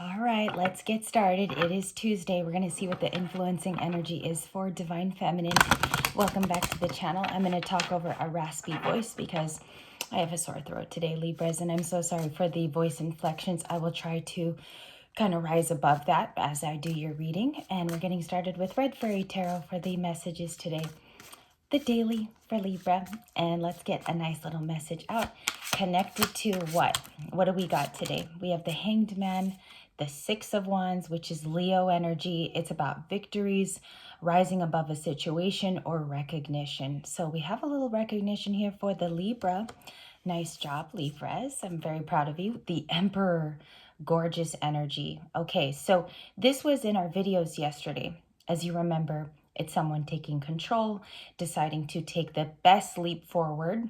All right, let's get started. It is Tuesday. We're going to see what the influencing energy is for Divine Feminine. Welcome back to the channel. I'm going to talk over a raspy voice because I have a sore throat today, Libras, and I'm so sorry for the voice inflections. I will try to kind of rise above that as I do your reading. And we're getting started with Red Fairy Tarot for the messages today. The daily for Libra, and let's get a nice little message out connected to what do we got today? We have the Hanged Man, the Six of Wands, which is Leo energy. It's about victories, rising above a situation, or recognition. So we have a little recognition here for the Libra. Nice job, Libras. I'm very proud of you. The Emperor, gorgeous energy. Okay, so this was in our videos yesterday. As you remember, it's someone taking control, deciding to take the best leap forward.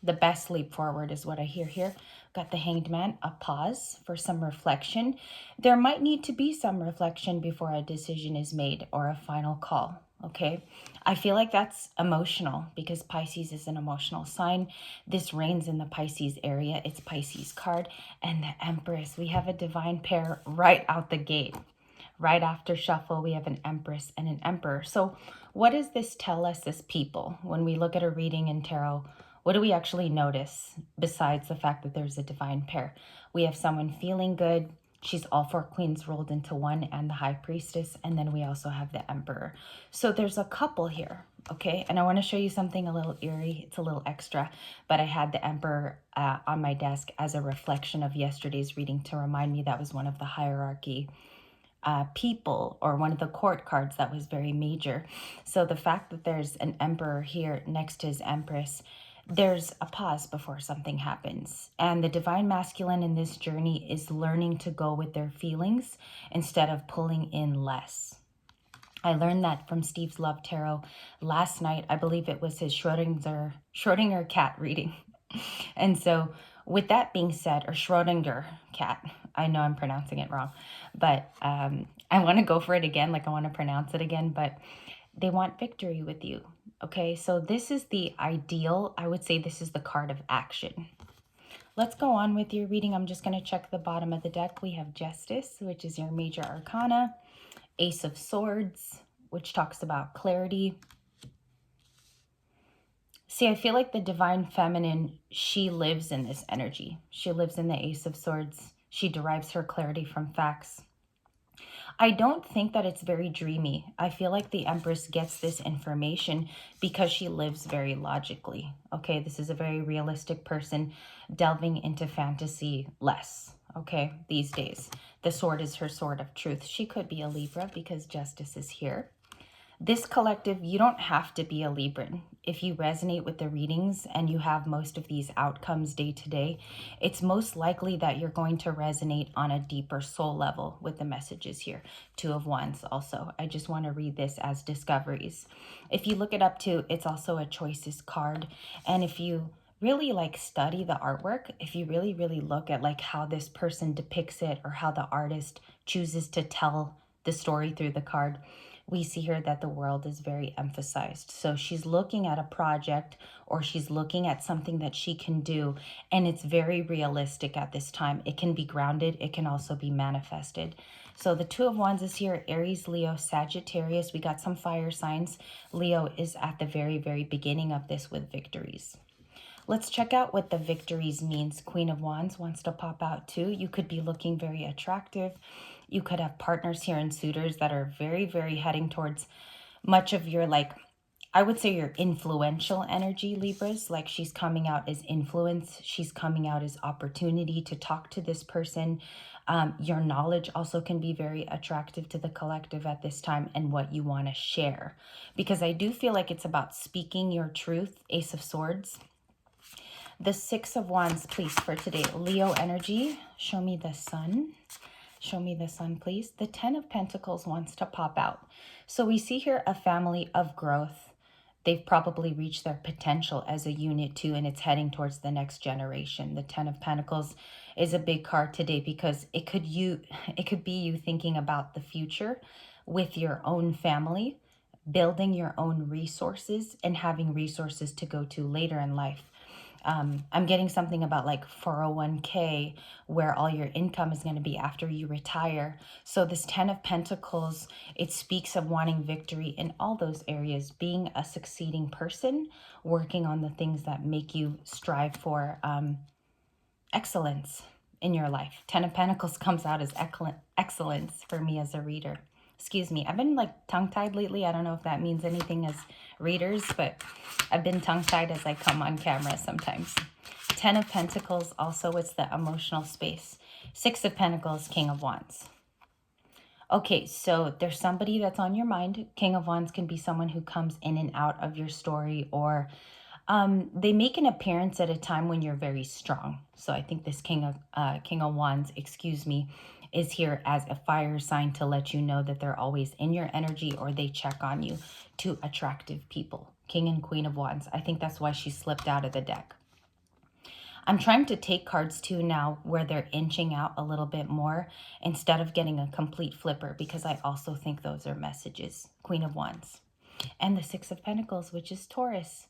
The best leap forward is what I hear here. Got the Hanged Man, a pause for some reflection. There might need to be some reflection before a decision is made or a final call. Okay, I feel like that's emotional because Pisces is an emotional sign. This reigns in the Pisces area. It's Pisces card and the Empress. We have a divine pair right out the gate. Right after shuffle, we have an Empress and an Emperor. So what does this tell us as people? When we look at a reading in tarot, what do we actually notice besides the fact that there's a divine pair? We have someone feeling good. She's all four queens rolled into one and the High Priestess. And then we also have the Emperor. So there's a couple here, okay? And I want to show you something a little eerie. It's a little extra, but I had the Emperor on my desk as a reflection of yesterday's reading to remind me that was one of the hierarchy people, or one of the court cards that was very major. So the fact that there's an Emperor here next to his Empress, there's a pause before something happens. And the divine masculine in this journey is learning to go with their feelings instead of pulling in less. I learned that from Steve's Love Tarot last night. I believe it was his Schrodinger cat reading. And so with that being said, or Schrodinger cat, I know I'm pronouncing it wrong, but I want to go for it again, like I want to pronounce it again, but they want victory with you. Okay, so this is the ideal. I would say this is the card of action. Let's go on with your reading. I'm just going to check the bottom of the deck. We have Justice, which is your major arcana. Ace of Swords, which talks about clarity. See, I feel like the divine feminine, she lives in this energy. She lives in the Ace of Swords. She derives her clarity from facts. I don't think that it's very dreamy. I feel like the Empress gets this information because she lives very logically. Okay, this is a very realistic person delving into fantasy less. Okay, these days. The sword is her sword of truth. She could be a Libra because Justice is here. This collective, you don't have to be a Libran. If you resonate with the readings and you have most of these outcomes day to day, it's most likely that you're going to resonate on a deeper soul level with the messages here. Two of Wands also. I just want to read this as discoveries. If you look it up too, it's also a choices card. And if you really like study the artwork, if you really look at like how this person depicts it or how the artist chooses to tell the story through the card, we see here that the world is very emphasized. So she's looking at a project or she's looking at something that she can do, and it's very realistic at this time. It can be grounded. It can also be manifested. So the Two of Wands is here, Aries, Leo, Sagittarius. We got some fire signs. Leo is at the very beginning of this with victories. Let's check out what the victories means. Queen of Wands wants to pop out too. You could be looking very attractive. You could have partners here and suitors that are very heading towards much of your, like, I would say your influential energy, Libras. Like she's coming out as influence. She's coming out as opportunity to talk to this person. Your knowledge also can be very attractive to the collective at this time and what you want to share. Because I do feel like it's about speaking your truth. Ace of Swords. The Six of Wands, please, for today. Leo energy. Show me the sun. Show me the sun, please. The Ten of Pentacles wants to pop out. So we see here a family of growth. They've probably reached their potential as a unit too, and it's heading towards the next generation. The Ten of Pentacles is a big card today because it could be you thinking about the future with your own family, building your own resources and having resources to go to later in life. I'm getting something about like 401k where all your income is going to be after you retire. So this 10 of Pentacles, it speaks of wanting victory in all those areas, being a succeeding person, working on the things that make you strive for excellence in your life. 10 of Pentacles comes out as excellence for me as a reader. Excuse me, I've been like tongue-tied lately. I don't know if that means anything as readers, but I've been tongue-tied as I come on camera sometimes. 10 of Pentacles, also it's the emotional space. 6 of Pentacles, King of Wands. Okay, so there's somebody that's on your mind. King of Wands can be someone who comes in and out of your story, or they make an appearance at a time when you're very strong. So I think this King of Wands, excuse me, is here as a fire sign to let you know that they're always in your energy, or they check on you. Two attractive people, King and Queen of Wands. I think that's why she slipped out of the deck. I'm trying to take cards too now where they're inching out a little bit more instead of getting a complete flipper, because I also think those are messages. Queen of Wands. And the 6 of Pentacles, which is Taurus.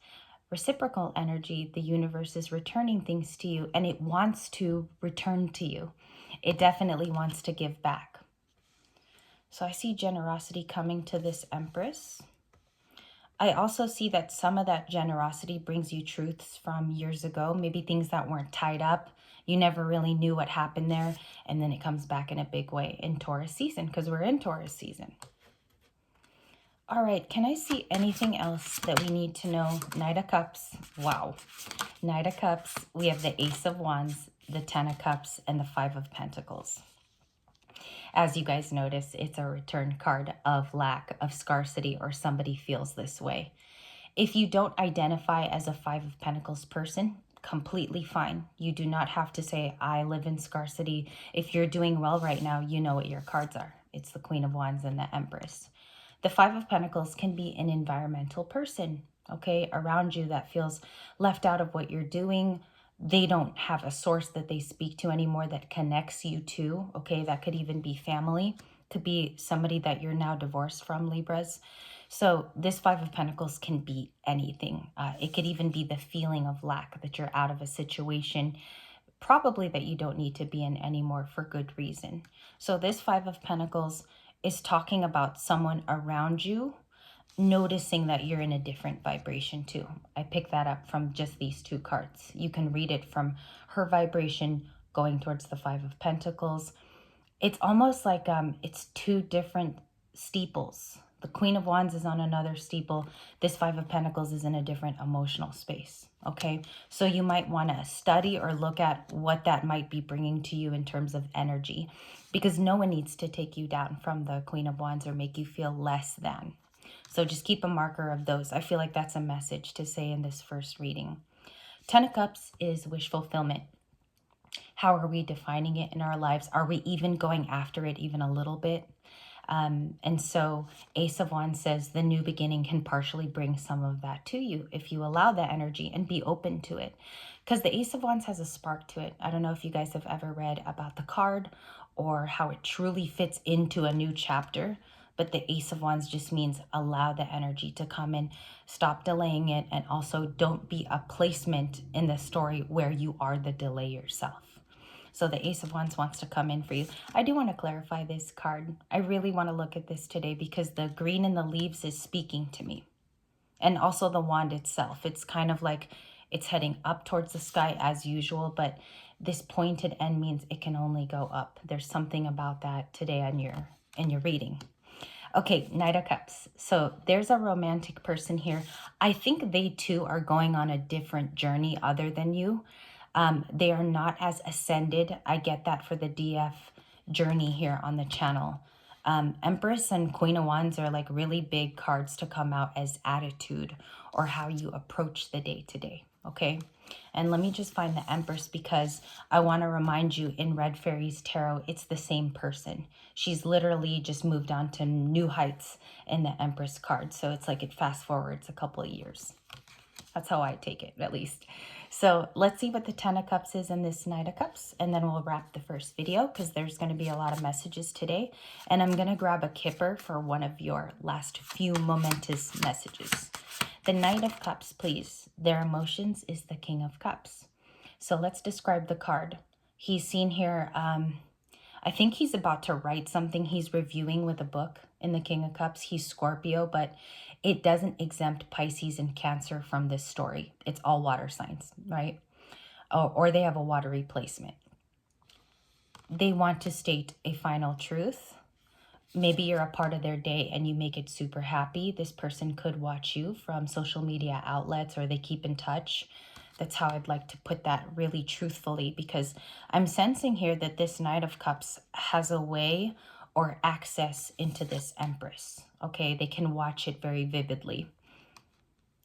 Reciprocal energy. The universe is returning things to you, and it wants to return to you. It definitely wants to give back. So I see generosity coming to this Empress. I also see that some of that generosity brings you truths from years ago, maybe things that weren't tied up. You never really knew what happened there, and then it comes back in a big way in Taurus season, because we're in Taurus season. All right, can I see anything else that we need to know? Knight of Cups. Wow. Knight of Cups. We have the Ace of Wands, the 10 of Cups, and the 5 of Pentacles. As you guys notice, it's a return card of lack, of scarcity, or somebody feels this way. If you don't identify as a 5 of Pentacles person, completely fine. You do not have to say, I live in scarcity. If you're doing well right now, you know what your cards are. It's the Queen of Wands and the Empress. The 5 of Pentacles can be an environmental person, okay, around you that feels left out of what you're doing. They don't have a source that they speak to anymore that connects you to, okay? That could even be family, could be somebody that you're now divorced from, Libras. So this 5 of Pentacles can be anything. It could even be the feeling of lack, that you're out of a situation, probably that you don't need to be in anymore for good reason. So this 5 of Pentacles is talking about someone around you noticing that you're in a different vibration too. I picked that up from just these two cards. You can read it from her vibration going towards the 5 of Pentacles. It's almost like it's two different steeples. The Queen of Wands is on another steeple. This 5 of Pentacles is in a different emotional space, okay? So you might want to study or look at what that might be bringing to you in terms of energy, because no one needs to take you down from the Queen of Wands or make you feel less than. So just keep a marker of those. I feel like that's a message to say in this first reading. 10 of Cups is wish fulfillment. How are we defining it in our lives? Are we even going after it even a little bit? And so Ace of Wands says the new beginning can partially bring some of that to you if you allow that energy and be open to it. Because the Ace of Wands has a spark to it. I don't know if you guys have ever read about the card or how it truly fits into a new chapter. But the Ace of Wands just means allow the energy to come in, stop delaying it, and also don't be a placement in the story where you are the delay yourself. So the Ace of Wands wants to come in for you. I do want to clarify this card. I really want to look at this today because the green in the leaves is speaking to me. And also the wand itself. It's kind of like it's heading up towards the sky as usual, but this pointed end means it can only go up. There's something about that today in your reading. Okay, Knight of Cups. So there's a romantic person here. I think they too are going on a different journey other than you. They are not as ascended. I get that for the DF journey here on the channel. Empress and Queen of Wands are like really big cards to come out as attitude or how you approach the day to day, okay? And let me just find the Empress because I want to remind you in Red Fairies Tarot, it's the same person. She's literally just moved on to new heights in the Empress card. So it's like it fast forwards a couple of years. That's how I take it, at least. So let's see what the 10 of Cups is in this Knight of Cups, and then we'll wrap the first video because there's going to be a lot of messages today. And I'm going to grab a kipper for one of your last few momentous messages. The Knight of Cups, please. Their emotions is the King of Cups. So let's describe the card. He's seen here, I think he's about to write something. He's reviewing with a book in the King of Cups. He's Scorpio, but it doesn't exempt Pisces and Cancer from this story. It's all water signs, right? Or they have a watery placement. They want to state a final truth. Maybe you're a part of their day and you make it super happy. This person could watch you from social media outlets, or they keep in touch. That's how I'd like to put that really truthfully, because I'm sensing here that this Knight of Cups has a way or access into this Empress. Okay, they can watch it very vividly,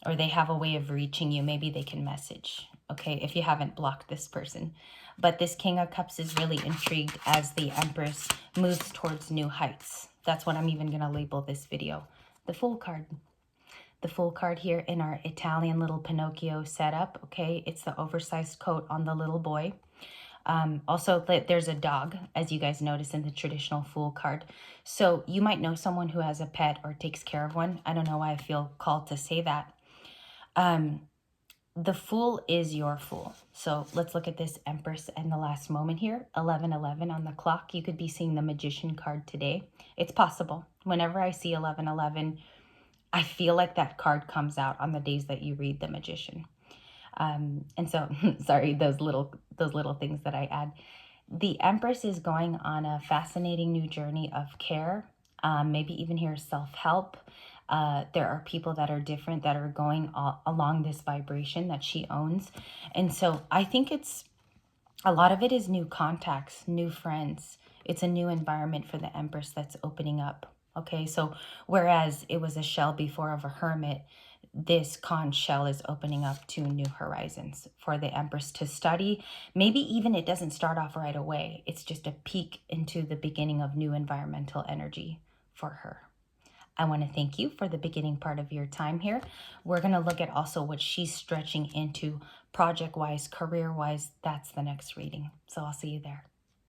or they have a way of reaching you. Maybe they can message, okay, if you haven't blocked this person. But this King of Cups is really intrigued as the Empress moves towards new heights. That's what I'm even going to label this video. The Fool card. The Fool card here in our Italian little Pinocchio setup, okay? It's the oversized coat on the little boy. Also, there's a dog, as you guys notice in the traditional Fool card. So you might know someone who has a pet or takes care of one. I don't know why I feel called to say that. The Fool is your Fool. So let's look at this Empress and the last moment here. 11:11 on the clock. You could be seeing the Magician card today. It's possible. Whenever I see 11:11, I feel like that card comes out on the days that you read the Magician. And so, sorry, those little things that I add. The Empress is going on a fascinating new journey of care, maybe even here self-help. There are people that are different that are going along this vibration that she owns. And so I think it's, a lot of it is new contacts, new friends. It's a new environment for the Empress that's opening up. Okay, so whereas it was a shell before of a hermit, this conch shell is opening up to new horizons for the Empress to study. Maybe even it doesn't start off right away. It's just a peek into the beginning of new environmental energy for her. I want to thank you for the beginning part of your time here. We're going to look at also what she's stretching into project-wise, career-wise. That's the next reading. So I'll see you there.